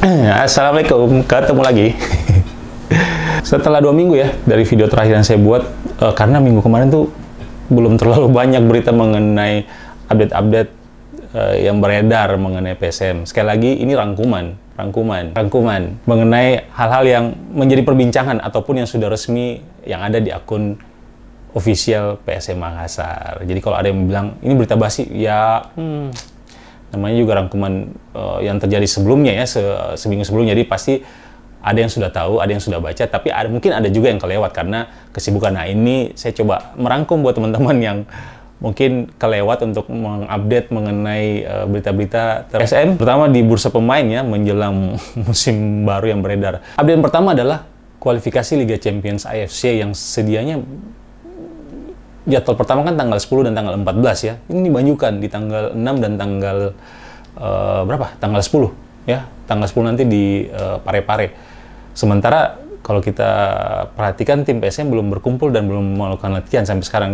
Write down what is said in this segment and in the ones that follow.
Assalamualaikum, ketemu lagi. Setelah 2 minggu ya dari video terakhir yang saya buat, karena minggu kemarin tuh belum terlalu banyak berita mengenai update-update yang beredar mengenai PSM. Sekali lagi ini rangkuman mengenai hal-hal yang menjadi perbincangan ataupun yang sudah resmi yang ada di akun official PSM Makassar. Jadi kalau ada yang bilang ini berita basi, ya namanya juga rangkuman yang terjadi sebelumnya ya, seminggu sebelumnya. Jadi pasti ada yang sudah tahu, ada yang sudah baca, tapi mungkin ada juga yang kelewat karena kesibukan. Nah ini saya coba merangkum buat teman-teman yang mungkin kelewat untuk mengupdate mengenai berita-berita PSM, terutama di bursa pemain ya, menjelang musim baru yang beredar. Update yang pertama adalah kualifikasi Liga Champions AFC yang sedianya jadwal pertama kan tanggal 10 dan tanggal 14 ya. Ini dimajukan di tanggal 6 dan tanggal Tanggal 10 ya. Tanggal 10 nanti di Parepare. Sementara kalau kita perhatikan tim PSM belum berkumpul dan belum melakukan latihan sampai sekarang.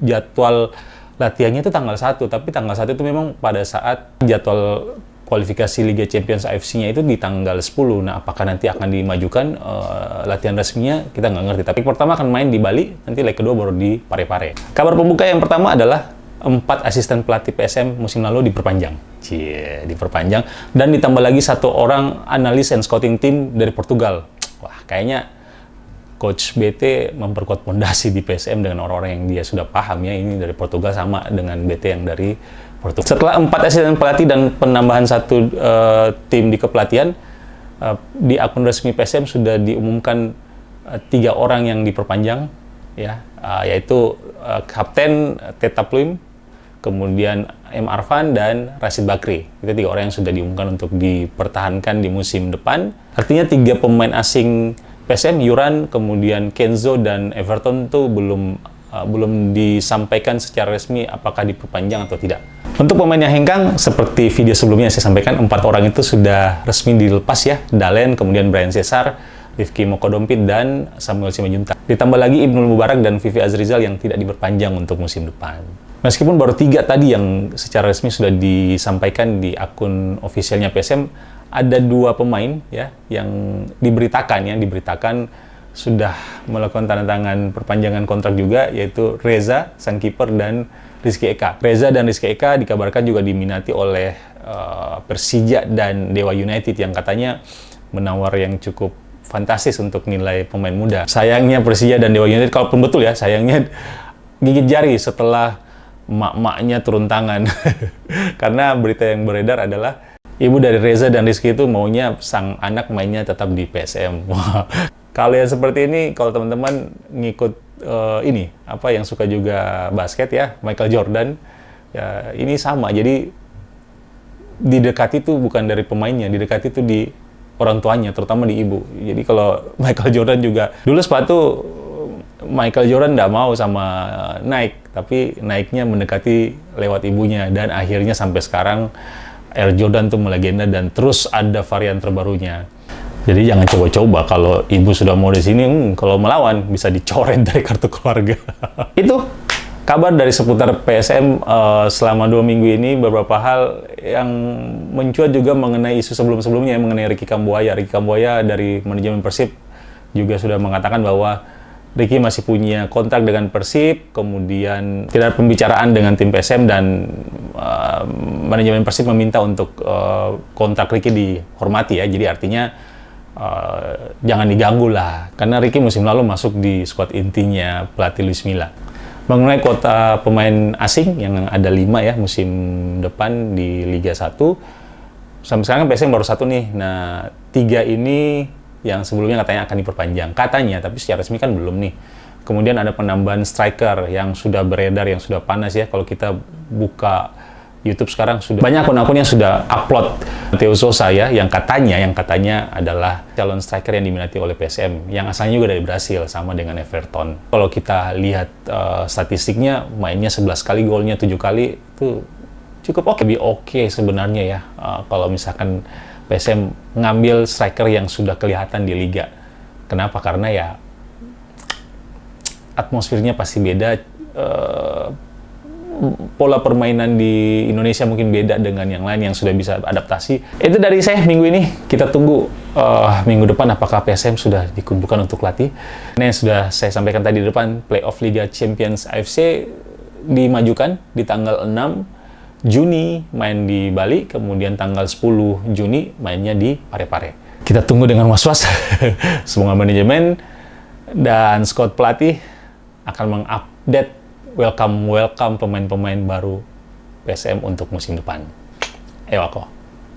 Jadwal latihannya itu tanggal 1, tapi tanggal 1 itu memang pada saat jadwal kualifikasi Liga Champions AFC-nya itu di tanggal 10. Nah, apakah nanti akan dimajukan latihan resminya? Kita nggak ngerti. Tapi pertama akan main di Bali, nanti leg kedua baru di Parepare. Kabar pembuka yang pertama adalah 4 asisten pelatih PSM musim lalu diperpanjang. Diperpanjang. Dan ditambah lagi 1 orang analis and scouting team dari Portugal. Wah, kayaknya Coach BT memperkuat fondasi di PSM dengan orang-orang yang dia sudah paham ya. Ini dari Portugal sama dengan BT yang dari Portugal. Setelah 4 asisten pelatih dan penambahan 1 tim di kepelatihan, di akun resmi PSM sudah diumumkan 3 orang yang diperpanjang ya, yaitu Kapten Teta Pluim, kemudian M. Arfan dan Rashid Bakri. Itu 3 orang yang sudah diumumkan untuk dipertahankan di musim depan. Artinya 3 pemain asing PSM, Yuran, kemudian Kenzo dan Everton tuh belum disampaikan secara resmi apakah diperpanjang atau tidak. Untuk pemain yang hengkang, seperti video sebelumnya saya sampaikan, 4 orang itu sudah resmi dilepas ya. Dalen, kemudian Brian Cesar, Rifki Mokodompit, dan Samuel Simanjuntak. Ditambah lagi Ibnul Mubarak dan Vivi Azrizal yang tidak diperpanjang untuk musim depan. Meskipun baru 3 tadi yang secara resmi sudah disampaikan di akun ofisialnya PSM, ada 2 pemain ya yang diberitakan sudah melakukan tanda tangan perpanjangan kontrak juga, yaitu Reza, sang kiper, dan Rizky Eka. Reza dan Rizky Eka dikabarkan juga diminati oleh Persija dan Dewa United yang katanya menawar yang cukup fantastis untuk nilai pemain muda. Sayangnya Persija dan Dewa United, kalaupun betul ya, sayangnya gigit jari setelah mak-maknya turun tangan. Karena berita yang beredar adalah ibu dari Reza dan Rizky itu maunya sang anak mainnya tetap di PSM. Kalau yang seperti ini, kalau teman-teman ngikut yang suka juga basket ya, Michael Jordan, ya ini sama. Jadi didekati itu bukan dari pemainnya, didekati itu di orang tuanya, terutama di ibu. Jadi kalau Michael Jordan juga, dulu sepatu Michael Jordan nggak mau sama Nike, tapi Nike-nya mendekati lewat ibunya, dan akhirnya sampai sekarang Air Jordan tuh melegenda dan terus ada varian terbarunya. Jadi jangan coba-coba kalau ibu sudah mau di sini, kalau melawan bisa dicoret dari kartu keluarga. Itu kabar dari seputar PSM selama 2 minggu ini. Beberapa hal yang mencuat juga mengenai isu sebelum-sebelumnya mengenai Ricky Kambuaya. Ricky Kambuaya dari manajemen Persib juga sudah mengatakan bahwa Ricky masih punya kontrak dengan Persib, kemudian tidak ada pembicaraan dengan tim PSM, dan manajemen Persib meminta untuk kontrak Ricky dihormati ya. Jadi artinya jangan diganggu lah, karena Ricky musim lalu masuk di skuad intinya pelatih Luis Milla. Mengenai kuota pemain asing yang ada 5 ya musim depan di Liga 1, sampai sekarang PSM baru 1 nih. Nah 3 ini yang sebelumnya katanya akan diperpanjang, katanya, tapi secara resmi kan belum nih. Kemudian ada penambahan striker yang sudah beredar, yang sudah panas ya. Kalau kita buka YouTube sekarang sudah banyak akun-akun yang sudah upload Theo Sosa ya, yang katanya adalah calon striker yang diminati oleh PSM, yang asalnya juga dari Brasil, sama dengan Everton. Kalau kita lihat statistiknya, mainnya 11 kali, golnya 7 kali, itu cukup oke sebenarnya ya. Kalau misalkan PSM ngambil striker yang sudah kelihatan di liga. Kenapa? Karena ya atmosfernya pasti beda. pola permainan di Indonesia mungkin beda dengan yang lain yang sudah bisa adaptasi. Itu dari saya minggu ini. Kita tunggu minggu depan apakah PSM sudah dikumpulkan untuk latih. Ini yang sudah saya sampaikan tadi di depan, playoff Liga Champions AFC dimajukan di tanggal 6 Juni main di Bali, kemudian tanggal 10 Juni mainnya di Parepare. Kita tunggu dengan was-was. Semoga manajemen dan squad pelatih akan mengupdate welcome pemain-pemain baru PSM untuk musim depan. Ewako.